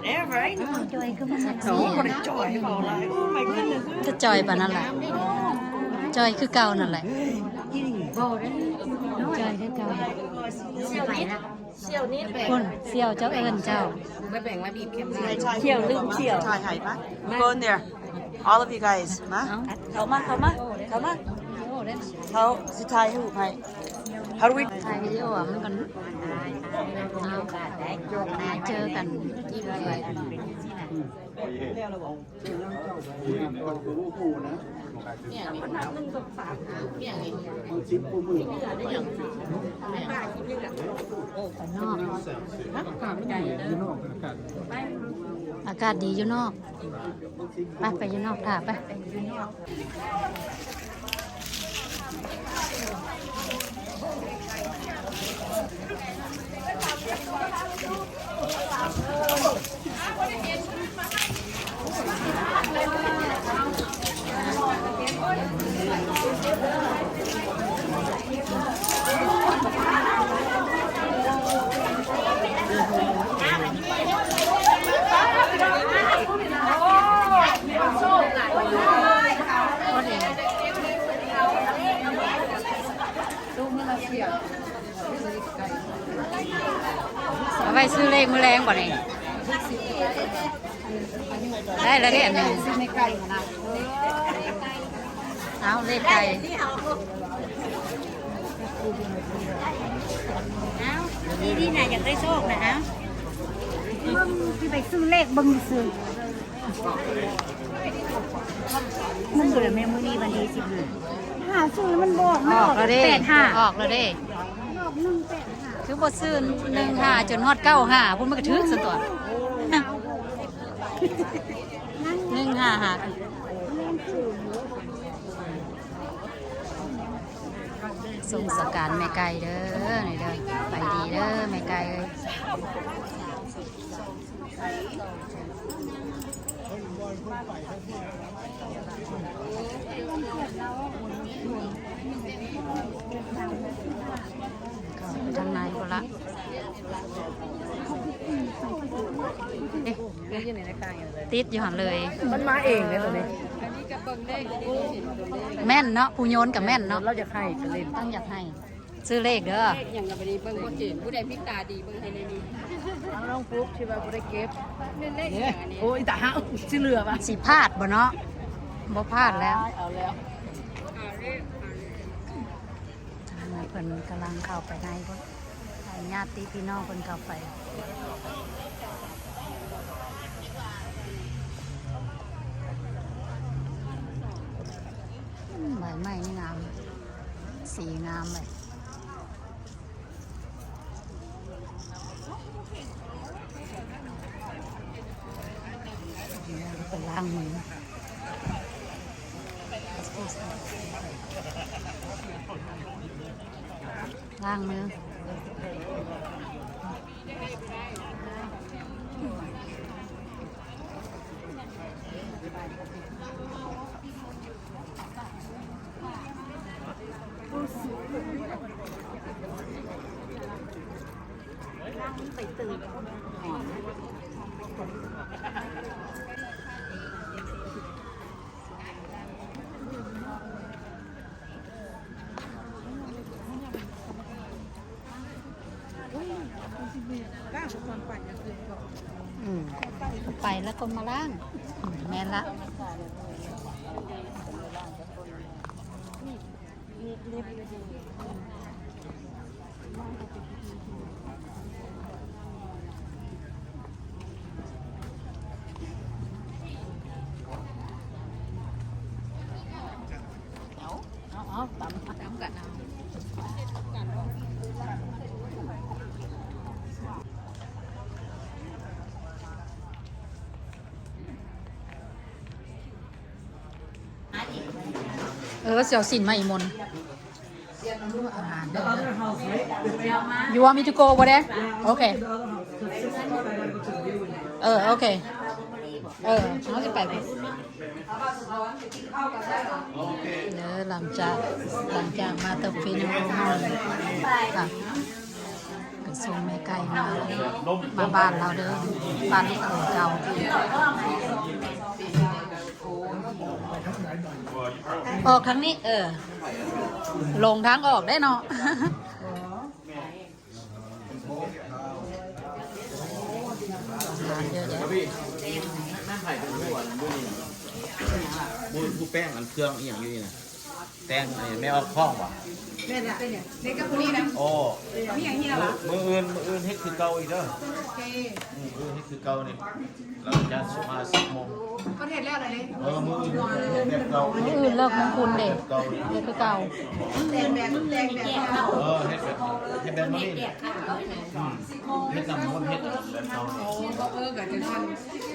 whatever. Ain't no. จอยคือมันสัก No, but it's joy about like, oh my goodness. จะจอยปานนั่นแหละจอยคือเก่านั่นแหละ โบได้จอยคือเก่าสิไปละ คุณเสี่ยวเจ้าเอิญเจ้า เที่ยวลืมเที่ยวถ่ายถ่ายปะ Go in there all of you guys มาเข้ามาเขาสิถ่ายให้หูใคร How do we ถ่ายวิดีโออ่ะมันกันเจอกันที่ไหน อากาศดีอยู่นอกไปอยู่นอกค่ะไปเอาไว้ซื้อเลขมือแรงก่อนเองได้แล้วเนี่ยนึงเอาเลขไก่นี่น่ะอยากได้โชคนะเอาที่ไปซื้อเลขบึงซื้อมันเกิดแม่มื้อนี้วันที่15หาซื้อมันบอก ออกแล้วเด้ 85 ออกแล้วเด้ บอก185คือบ่ซื้อ15จนฮอด95พุ่นมันก็ถึกซะตัว155สงสการแม่ไก่เด้อนี่เด้อไปดีเด้อแม่ไก่เอ้ยทางในก็ละติดอยู่หันเลย มันมาเองเลยตัวนี้ แม่นเนาะผู้โยนกับแม่นเนาะ เราจะให้กันเลย ต้องอยากให้ซื้อเลขเด้อ อย่างกับดีเบิ่งบ่เก่งผู้ใดพลิกตาดีเบิ่งให้ในนี้ น้องฟุ๊กที่ว่าบ่ได้เก็บ เล่นๆอย่างนี้ โอ้ยแต่ฮะสิเหลือปะ สิพลาดบ่เนาะบ่พลาดแล้ว เอาแล้ว เพิ่นกำลังเข้าไปในพุ่นให้ญาติพี่น้องเพิ่นเข้าไปใบไม้นี่งามสีงามเลยเป็นล้างมือล้างมือไปตื่น ไปแล้วก็มาล้างแม่นละเอาตำกันเอาเสี่ยวสินมาอีกมน You want me to go over there? Okay. โอเคเขาจะไปหลังจากมาเติมฟีนโรมอนค่ะก ส่งแม่ไก่มาบ้านเราเด้อบ้านลูกเขยเก่าออกทางนี้ลงทางออกได้เนาะเยอะแยะ ผู้แป้งอันเครื่องอีหยังอยู่นี่นะแป้งไม่ออกคล้องว่ะ แม่น่ะเป็นเนี่ยเด็กกับผู้นี้นะ โอ้ มีอย่างเงี้ยเหรอ มืออื่นเฮ็ดคือเก่าอีกเด้อ โอเค มืออื่นเฮ็ดคือเก่านี่เราจะสุมา10 โมง ประเทศแล้วอะไรเนี่ย มืออื่นเฮ็ดแบบเก่า มื้ออื่นเลิกมงคลเด็ก เก่า เด็กคือเก่า แต่งแบบ เฮ็ดแบบนี้เฮ็ดน้ำมันเฮ็ดแบบเก่า โอ้ก็กับจังซั่น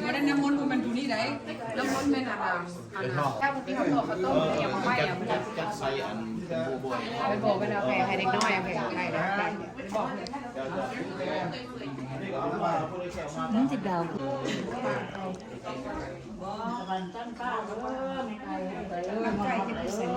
บ่ได้น้ำมนต์มันผู้นี้ได้น้ำมนต์แม่น่ะถ้าผู้ที่เขาตัวเขาต้มอย่างมาไว้อ่ะ จัดใส่อันบัว ไปบอกกันเอาแผ่ให้เด็กน้อยเอาแผ่ให้ได้บอก นั่นสิดาว ไก่จะไปใส่ เ